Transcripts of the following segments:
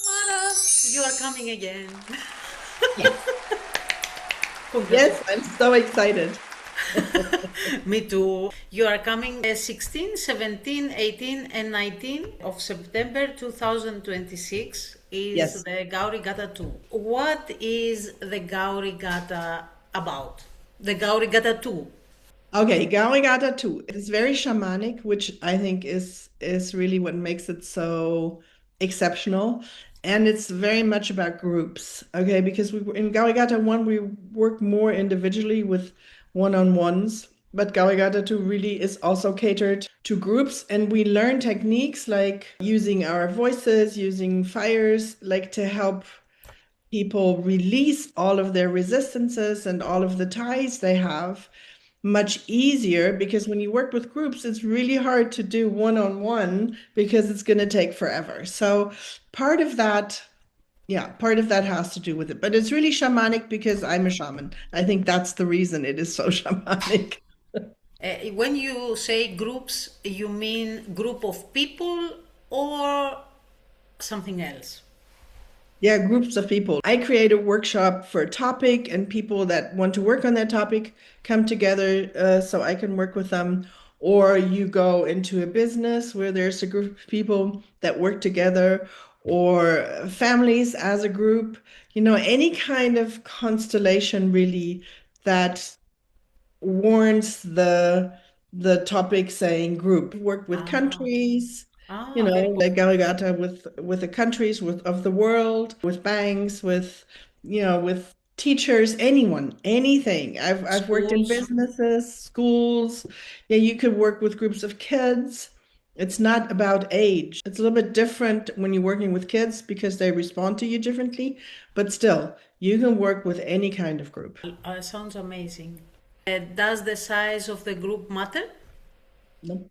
MaRa, you are coming again. Yes. Yes, Congratulations. I'm so excited. Me too. You are coming 16, 17, 18, and 19 of September 2026 is Yes. the Gauri Gatha 2. What is the Gauri Gatha about? The Gauri Gatha 2. Okay, Gauri Gatha too. It's very shamanic, which I think is really what makes it so exceptional. And it's very much about groups. Okay, because we in Gauri Gatha 1 we work more individually with one-on-ones, but Gauri Gatha 2 really is also catered to groups, and we learn techniques like using our voices, using fires, like to help people release all of their resistances and all of the ties they have much easier, because when you work with groups, it's really hard to do one-on-one because it's going to take forever. So part of that, yeah, part of that has to do with it. But it's really shamanic because I'm a shaman. I think that's the reason it is so shamanic. When you say groups, you mean group of people or something else? Yeah, groups of people. I create a workshop for a topic, and people that want to work on that topic come together so I can work with them. Or you go into a business where there's a group of people that work together, or families as a group, any kind of constellation really that warrants the topic saying group. Worked with Ah, countries, very cool. like Galigata with the countries of the world, with banks, with teachers, anyone, anything. I've worked in Schools. businesses, schools. Yeah, you could work with groups of kids. It's not about age. It's a little bit different when you're working with kids because they respond to you differently, but still, you can work with any kind of group. Sounds amazing. Does the size of the group matter? No.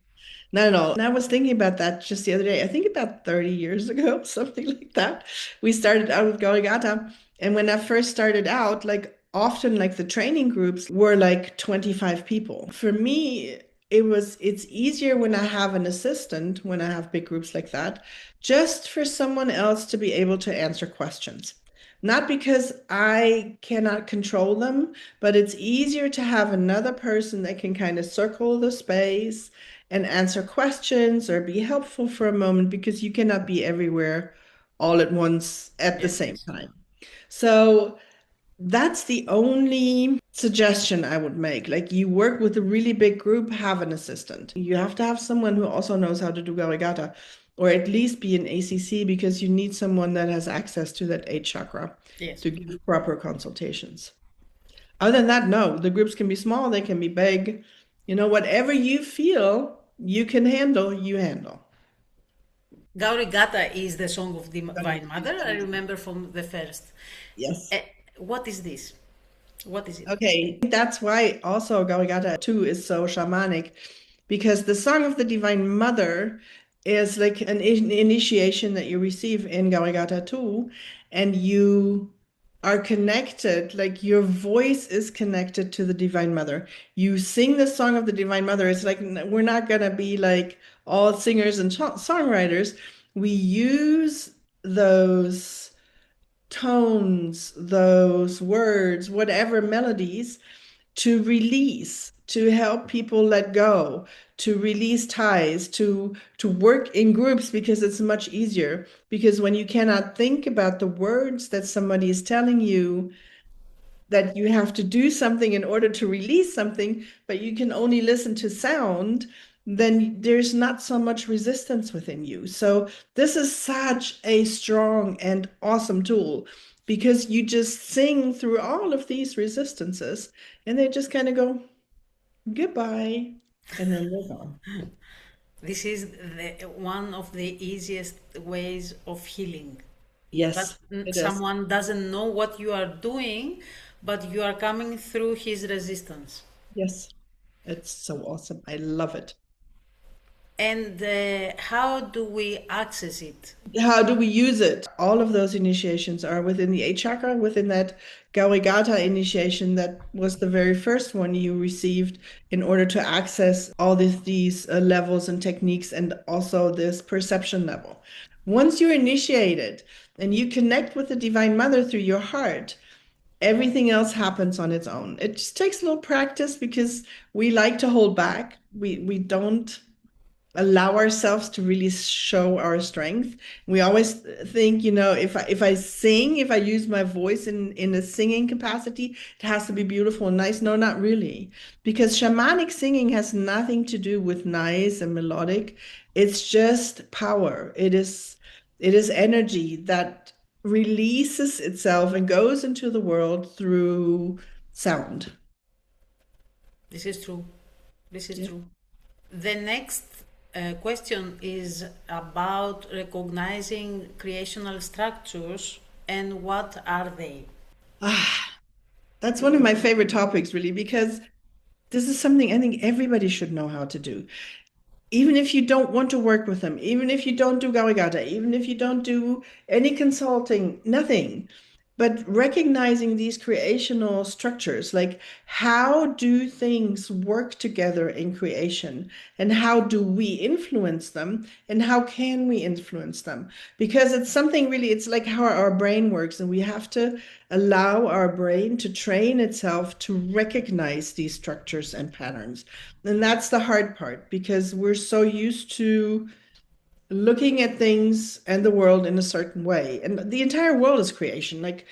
Not at all. And I was thinking about that just the other day. I think about 30 years ago, something like that. We started out with Gauri Gatha. And when I first started out, like often like the training groups were like 25 people. For me, it's easier when I have an assistant, when I have big groups like that, just for someone else to be able to answer questions. Not because I cannot control them, but it's easier to have another person that can kind of circle the space and answer questions or be helpful for a moment, because you cannot be everywhere all at once at the same Yes. time. So that's the only suggestion I would make. Like, you work with a really big group, have an assistant. You have to have someone who also knows how to do Garigata, or at least be an ACC, because you need someone that has access to that eight chakra Yes. to give proper consultations. Other than that, no, the groups can be small, they can be big. Whatever you feel you can handle, you handle. Gauri Gata is the song of Divine Mother. I remember from the first. Yes. Uh, what is this? What is it? Okay. That's why also Gauri too is so shamanic, because the Song of the Divine Mother is like an initiation that you receive in Gauri too, and you are connected, like your voice is connected to the Divine Mother. You sing the Song of the Divine Mother. It's like we're not gonna be like all singers and songwriters. We use those tones, those words, whatever melodies, to release, to help people let go, to release ties, to work in groups, because it's much easier. Because when you cannot think about the words that somebody is telling you, that you have to do something in order to release something, but you can only listen to sound, then there's not so much resistance within you. So this is such a strong and awesome tool, because you just sing through all of these resistances, and they just kind of go goodbye, and then they're gone. This is one of the easiest ways of healing. That Yes, it is. someone doesn't know what you are doing, but you are coming through his resistance. Yes, it's so awesome. I love it. And how do we access it? How do we use it? All of those initiations are within the eight chakra, within that Gauri Gatha initiation that was the very first one you received, in order to access all these levels and techniques, and also this perception level. Once you're initiated and you connect with the Divine Mother through your heart, everything else happens on its own. It just takes a little practice because we like to hold back. We don't allow ourselves to really show our strength. We always think, if I sing, if I use my voice in a singing capacity, it has to be beautiful and nice. No, not really. Because shamanic singing has nothing to do with nice and melodic. It's just power. It is energy that releases itself and goes into the world through sound. This is true. This is Yeah. true. The next question is about recognizing creational structures and what are they? Ah, that's one of my favorite topics, really, because this is something I think everybody should know how to do. Even if you don't want to work with them, even if you don't do Gauri Gatha, even if you don't do any consulting, nothing. But recognizing these creational structures, like how do things work together in creation, and how do we influence them, and how can we influence them? Because it's something really, it's like how our brain works, and we have to allow our brain to train itself to recognize these structures and patterns. And that's the hard part because we're so used to looking at things and the world in a certain way. And the entire world is creation. Like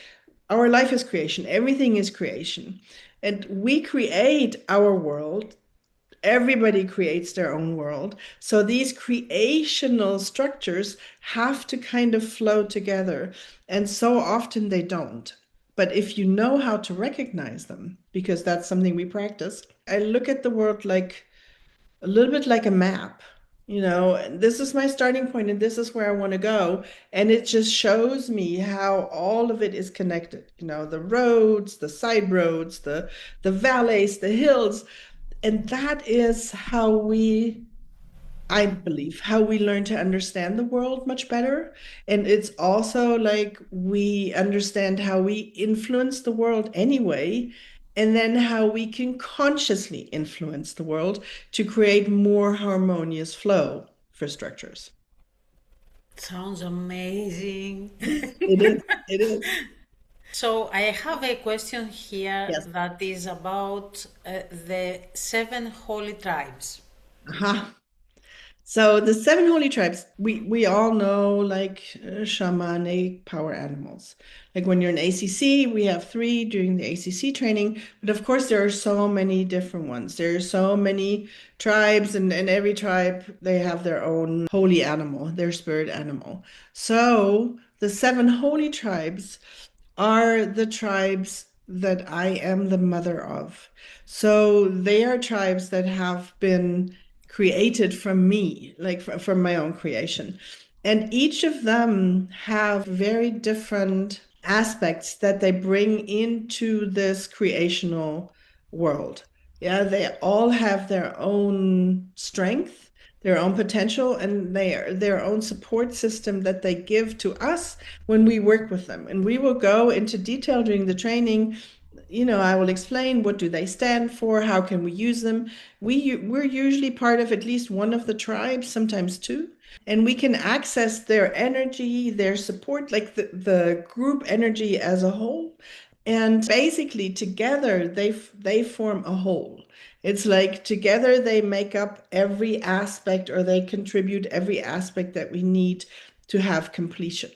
our life is creation, everything is creation. And we create our world. Everybody creates their own world. So these creational structures have to kind of flow together. And so often they don't. But if you know how to recognize them, because that's something we practice, I look at the world like a little bit like a map. This is my starting point and this is where I want to go. And it just shows me how all of it is connected. The roads, the side roads, the valleys, the hills. And that is I believe, how we learn to understand the world much better. And it's also like we understand how we influence the world anyway, and then how we can consciously influence the world to create more harmonious flow for structures. Sounds amazing. It is. It is. So I have a question here Yes. that is about the seven holy tribes. Aha. So the seven holy tribes, we all know like shamanic power animals. Like when you're in ACC, we have three during the ACC training, but of course there are so many different ones. There are so many tribes, and every tribe they have their own holy animal, their spirit animal. So the seven holy tribes are the tribes that I am the mother of. So they are tribes that have been created from me, like from my own creation. And each of them have very different aspects that they bring into this creational world. Yeah, they all have their own strength, their own potential, and their own support system that they give to us when we work with them. And we will go into detail during the training. I will explain what do they stand for, how can we use them. We're usually part of at least one of the tribes, sometimes two, and we can access their energy, their support, like the group energy as a whole. And basically together they form a whole. It's like together they make up every aspect, or they contribute every aspect that we need to have completion.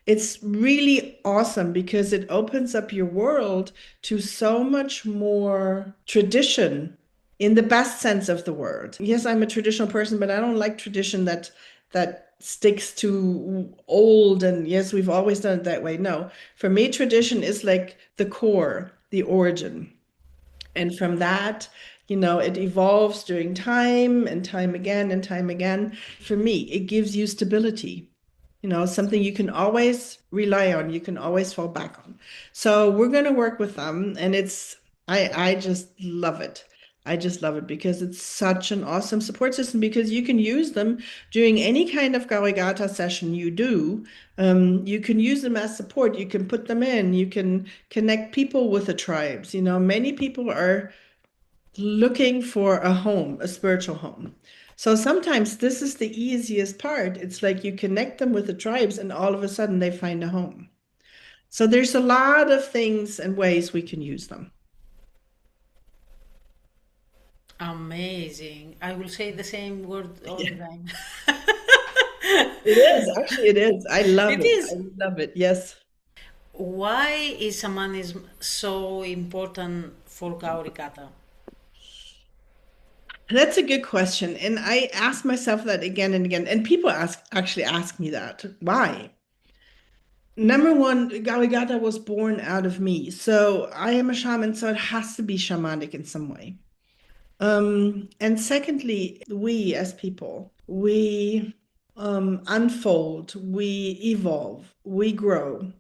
It's really awesome because it opens up your world to so much more tradition in the best sense of the word. Yes, I'm a traditional person, but I don't like tradition that sticks to old and yes, we've always done it that way. No, for me, tradition is like the core, the origin. And from that, it evolves during time and time again and time again. For me, it gives you stability, something you can always rely on, you can always fall back on. So we're going to work with them, and I just love it. I just love it because it's such an awesome support system because you can use them during any kind of Gauri Gatha session you do. You can use them as support. You can put them in. You can connect people with the tribes. Many people are looking for a home, a spiritual home. So sometimes this is the easiest part. It's like you connect them with the tribes and all of a sudden they find a home. So there's a lot of things and ways we can use them. Amazing. I will say the same word all the Yeah, time. it is. Actually, it is. I love It it. I is. love it. Yes. Why is shamanism so important for Gauri Gatha? That's a good question. And I ask myself that again and again. And people actually ask me that. Why? Number one, Gauri Gatha was born out of me. So I am a shaman, so it has to be shamanic in some way. And secondly, we as people, we unfold, we evolve, we grow,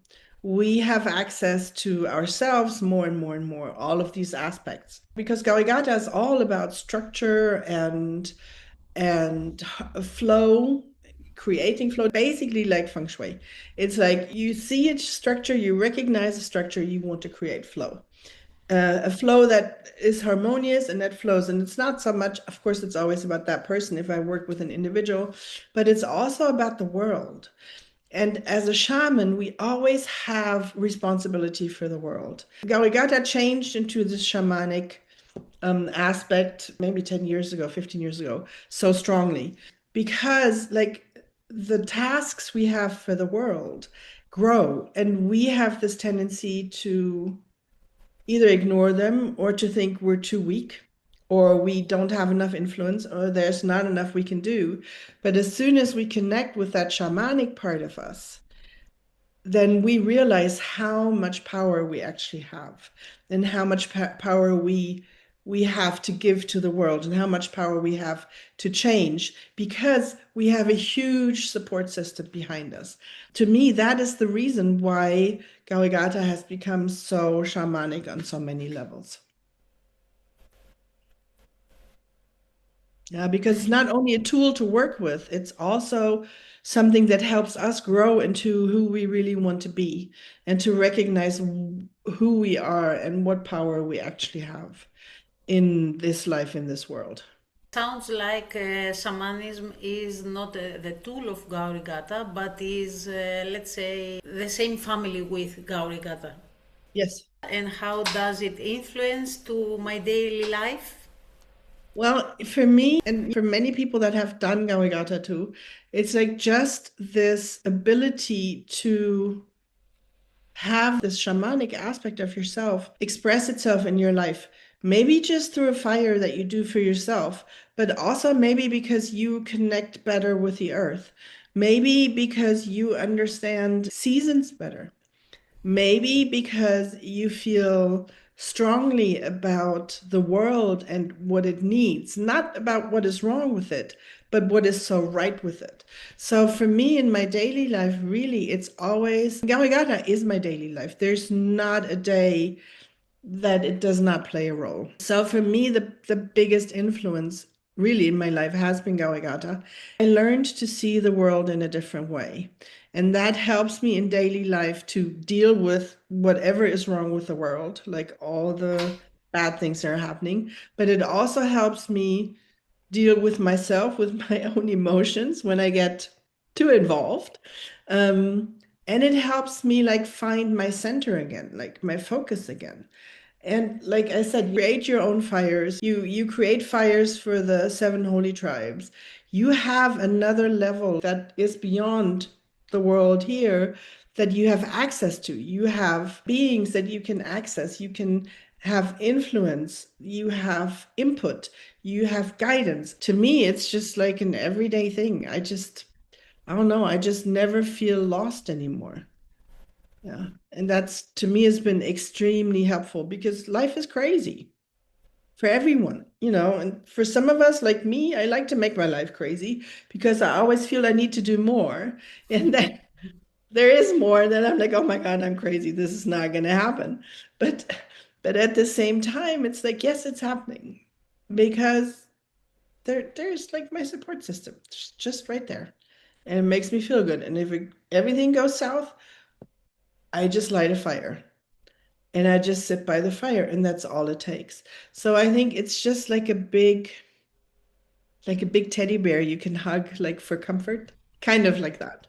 we have access to ourselves more and more and more, all of these aspects. Because Gauri Gatha is all about structure and flow, creating flow, basically like feng shui. It's like you see a structure, you recognize a structure, you want to create flow. A flow that is harmonious and that flows. And it's not so much, of course, it's always about that person if I work with an individual, but it's also about the world. And as a shaman, we always have responsibility for the world. Gauri Gatha changed into this shamanic aspect maybe 10 years ago, 15 years ago, so strongly because like the tasks we have for the world grow and we have this tendency to either ignore them or to think we're too weak or we don't have enough influence or there's not enough we can do. But as soon as we connect with that shamanic part of us, then we realize how much power we actually have and how much power we have to give to the world and how much power we have to change because we have a huge support system behind us. To me, that is the reason why Gauri Gatha has become so shamanic on so many levels. Yeah, because it's not only a tool to work with, it's also something that helps us grow into who we really want to be and to recognize who we are and what power we actually have in this life, in this world. Sounds like shamanism is not the tool of Gauri Gatha, but is, let's say, the same family with Gauri Gatha. Yes. And how does it influence to my daily life? Well, for me and for many people that have done Gauri Gatha too, it's like just this ability to have this shamanic aspect of yourself express itself in your life. Maybe just through a fire that you do for yourself, but also maybe because you connect better with the earth. Maybe because you understand seasons better. Maybe because you feel strongly about the world and what it needs, not about what is wrong with it, but what is so right with it. So for me in my daily life, really, it's always Gauri Gatha is my daily life. There's not a day that it does not play a role. So for me, the biggest influence really in my life has been Gauri Gatha. I learned to see the world in a different way. And that helps me in daily life to deal with whatever is wrong with the world, like all the bad things that are happening. But it also helps me deal with myself, with my own emotions when I get too involved. Um, and it helps me like find my center again, like my focus again. And like I said, you create your own fires. You create fires for the seven holy tribes. You have another level that is beyond the world here that you have access to. You have beings that you can access. You can have influence. You have input. You have guidance. To me, it's just like an everyday thing. I don't know, I just never feel lost anymore. Yeah. And that's to me has been extremely helpful because life is crazy for everyone, and for some of us like me, I like to make my life crazy because I always feel I need to do more. And then there is more, and then I'm like, oh my God, I'm crazy. This is not gonna happen. But but at the same time, it's like, yes, it's happening because there's like my support system just right there. And it makes me feel good. And if everything goes south, I just light a fire and I just sit by the fire, and that's all it takes. So I think it's just like a big like a big teddy bear you can hug like for comfort, kind of like that.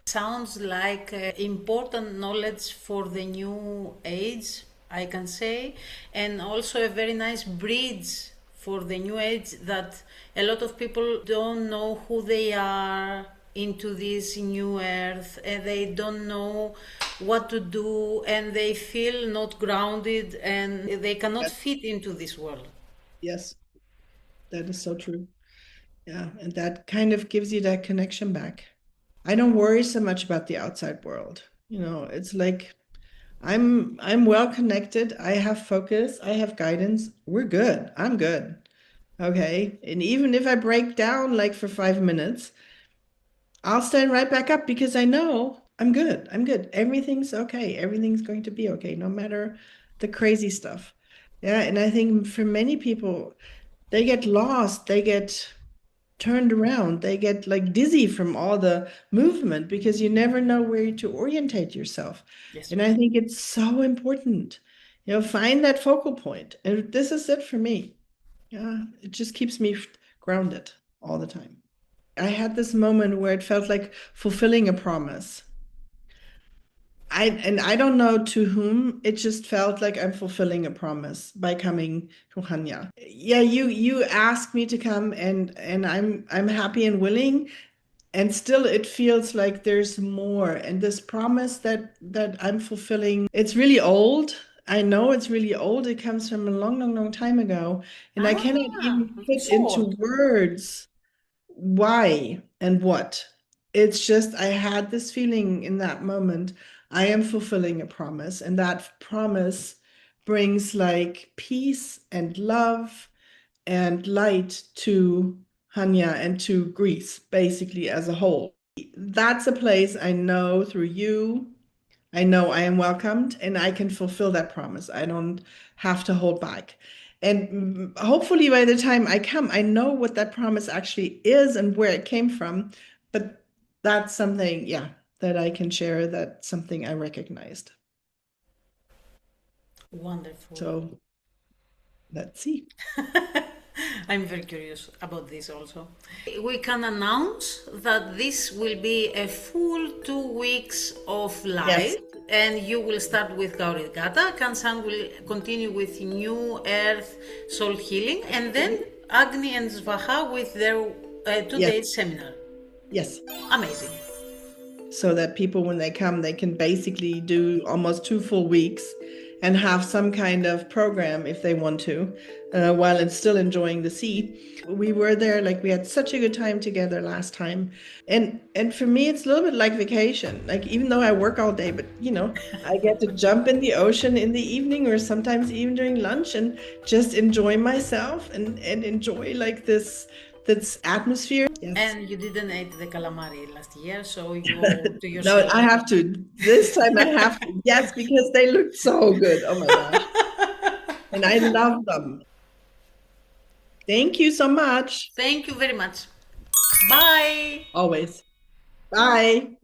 Sounds like important knowledge for the new age, I can say, and also a very nice bridge for the new age that a lot of people don't know who they are into this new earth and they don't know what to do and they feel not grounded and they cannot Yes, fit into this world. yes, that is so true. Yeah, and that kind of gives you that connection back. I don't worry so much about the outside world. It's like I'm well connected. I have focus. I have guidance. We're good. I'm good. Okay. And even if I break down like for 5 minutes, I'll stand right back up because I know I'm good. I'm good. Everything's okay. Everything's going to be okay, no matter the crazy stuff. Yeah. And I think for many people, they get lost. They get turned around. They get like dizzy from all the movement because you never know where to orientate yourself. Yes. And I think it's so important. Find that focal point. And this is it for me. Yeah, it just keeps me grounded all the time. I had this moment where it felt like fulfilling a promise. I don't know to whom, it just felt like I'm fulfilling a promise by coming to Hanya. Yeah, you asked me to come and I'm happy and willing, and still it feels like there's more. And this promise that I'm fulfilling, it's really old. I know it's really old. It comes from a long, long, long time ago, and I cannot Ah, even put so into old. words why and what. It's just I had this feeling in that moment. I am fulfilling a promise, and that promise brings like peace and love and light to Hanya and to Greece, basically as a whole. That's a place I know through you. I know I am welcomed and I can fulfill that promise. I don't have to hold back. And hopefully, by the time I come, I know what that promise actually is and where it came from. But that's something, yeah, that I can share. That's something I recognized. Wonderful. So let's see. I'm very curious about this also. We can announce that this will be a full 2 weeks of Yes, live, and you will start with Gauri Gatha. Kansan will continue with New Earth Soul Healing, and then Agni and Svaha with their 2 day yes, seminar. yes. Amazing. So that people, when they come, they can basically do almost 2 full weeks and have some kind of program if they want to, while it's still enjoying the sea. We were there, like we had such a good time together last time. And for me, it's a little bit like vacation. Like even though I work all day, but I get to jump in the ocean in the evening or sometimes even during lunch and just enjoy myself and enjoy like this atmosphere. Yes. And you didn't eat the calamari last year, so you owe to No, yourself. I have to. This time I have to. Yes, because they looked so good. Oh my gosh. And I love them. Thank you so much. Thank you very much. Bye. Always. Bye.